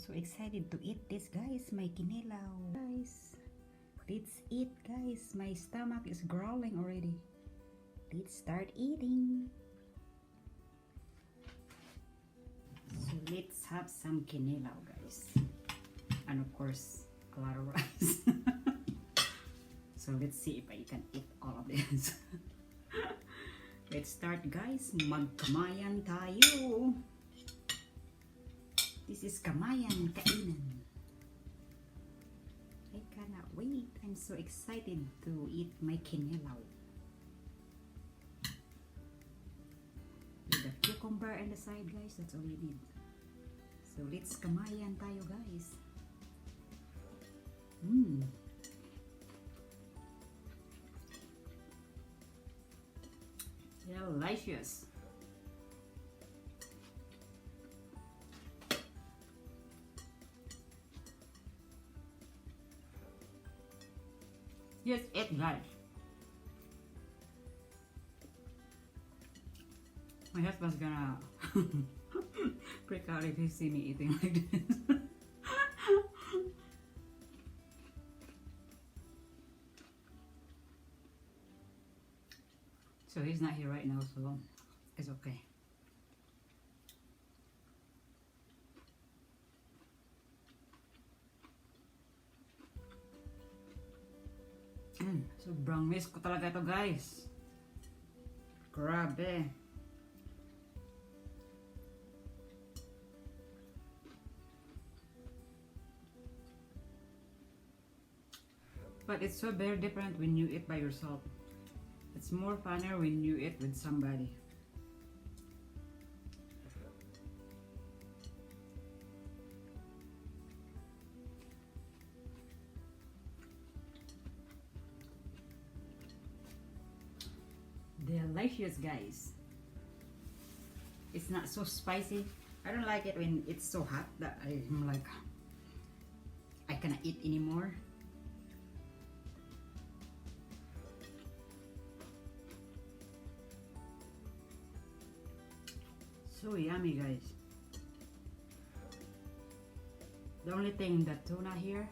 So excited to eat this, guys. My kinilaw. Guys, let's eat, guys. My stomach is growling already. Let's start eating. So let's have some kinilaw, guys. And of course, a lot of rice. So let's see if I can eat all of this. Let's start, guys. Magkamayan tayo. This is kamayan kainan. I cannot wait. I'm so excited to eat my kinilaw. With the cucumber on the side, guys. That's all you need. So let's kamayan tayo, guys. Delicious. Just eat, guys. My husband's gonna freak out if he see me eating like this. So he's not here right now, so it's okay. Sobrang miss ko talaga ito, guys. Grabe. But it's so very different when you eat by yourself. It's more funner when you eat with somebody. Delicious, guys. It's not so spicy. I don't like it when it's so hot that I'm like, I cannot eat anymore. So yummy, guys. The only thing, the tuna here,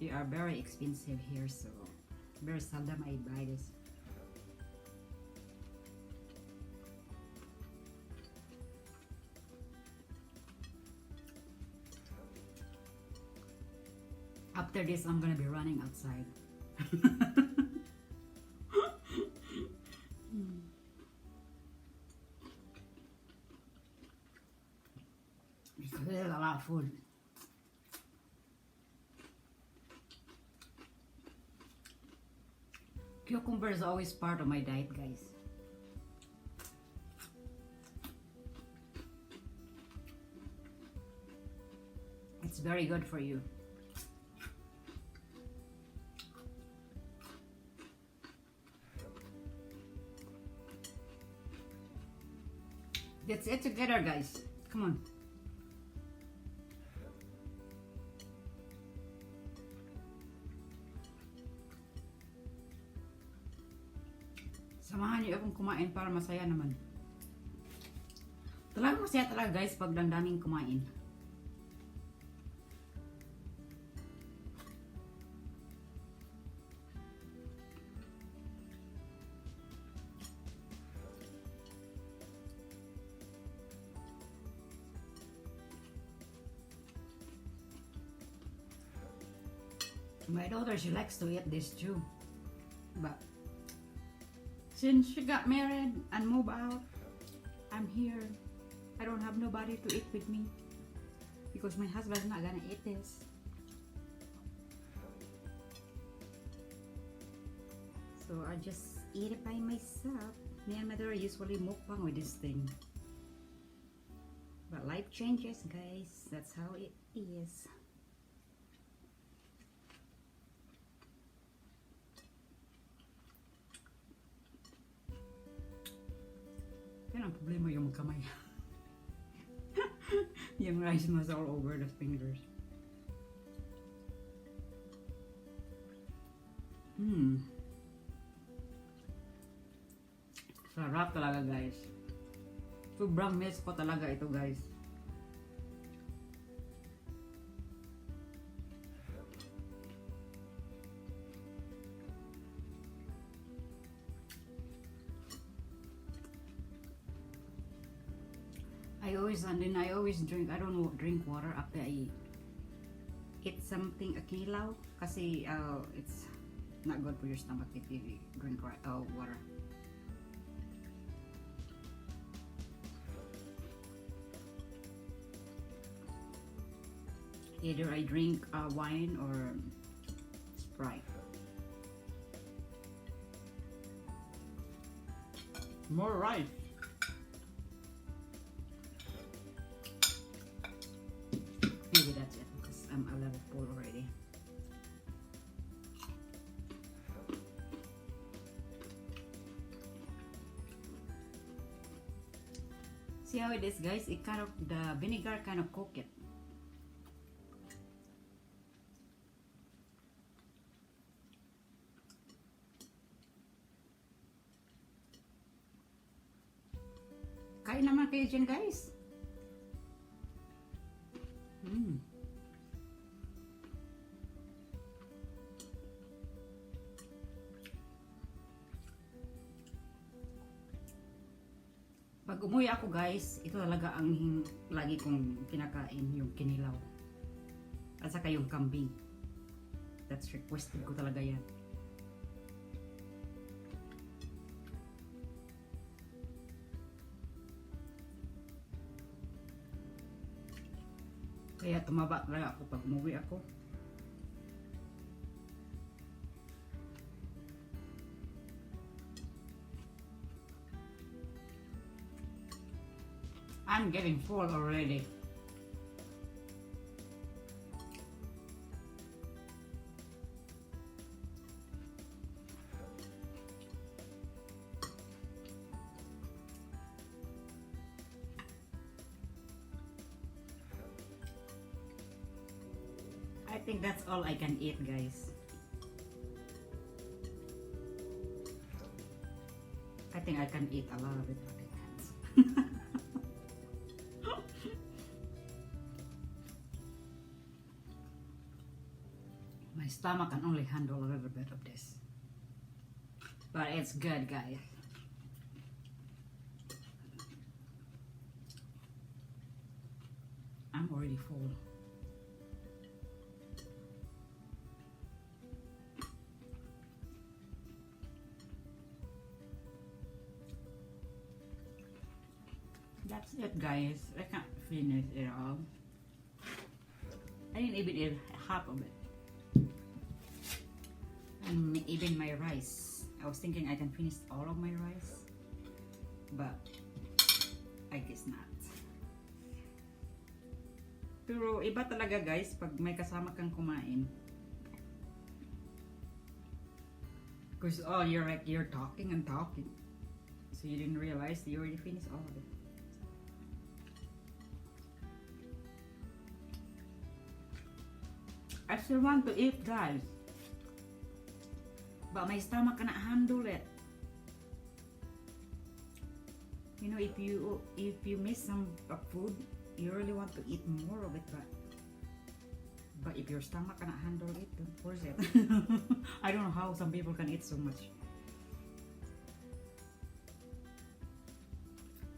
they are very expensive here, so very seldom I buy this. After this, I'm gonna be running outside. Because there's a lot of food. Cucumber is always part of my diet, guys. It's very good for you. Let's eat together, guys. Come on. Samahan niyo akong kumain para masaya naman. Talagang masaya talaga, guys, pag daming kumain. My daughter, she likes to eat this too. But since she got married and moved out, I'm here. I don't have nobody to eat with me because my husband's not gonna eat this. So I just eat it by myself. Me and my daughter usually mukbang with this thing. But life changes, guys. That's how it is. Yan ang problema, yung magkamay. Yung rice was all over the fingers. Sarap talaga, guys. Sobrang miss ko talaga ito, guys. I always drink. I don't drink water after I eat something a kinilaw kasi it's not good for your stomach if you drink water. Either I drink wine or Sprite. More rice. Maybe that's it because I'm a little full already. See how it is, guys? It kind of, the vinegar kind of cook it. Kain naman kayo dyan, guys. Pag umuwi ako, guys, ito talaga ang lagi kong kinakain, yung kinilaw. At saka yung kambing. That's requested ko talaga yan. Kaya tumaba talaga ako pag umuwi ako. I'm getting full already. I think that's all I can eat, guys. I think I can eat a lot of it, but I can't. My stomach can only handle a little bit of this. But it's good, guys. I'm already full. That's it, guys. I can't finish it all. I didn't even eat half of it. And even my rice. I was thinking I can finish all of my rice. But I guess not. Pero iba talaga, guys, pag may kasama kang kumain. Because you're talking and talking. So you didn't realize you already finished all of it. I still want to eat, guys. But my stomach cannot handle it. You know, if you miss some food, you really want to eat more of it, but if your stomach cannot handle it, don't force it. I don't know how some people can eat so much.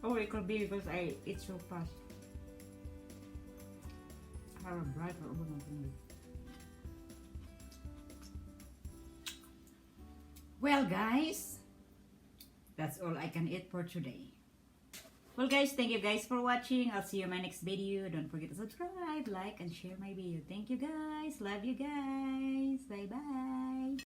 Or it could be because I eat so fast. I have a bright or nothing. Well, guys, that's all I can eat for today. Well, guys, thank you guys for watching. I'll see you in my next video. Don't forget to subscribe, like, and share my video. Thank you, guys. Love you, guys. Bye-bye.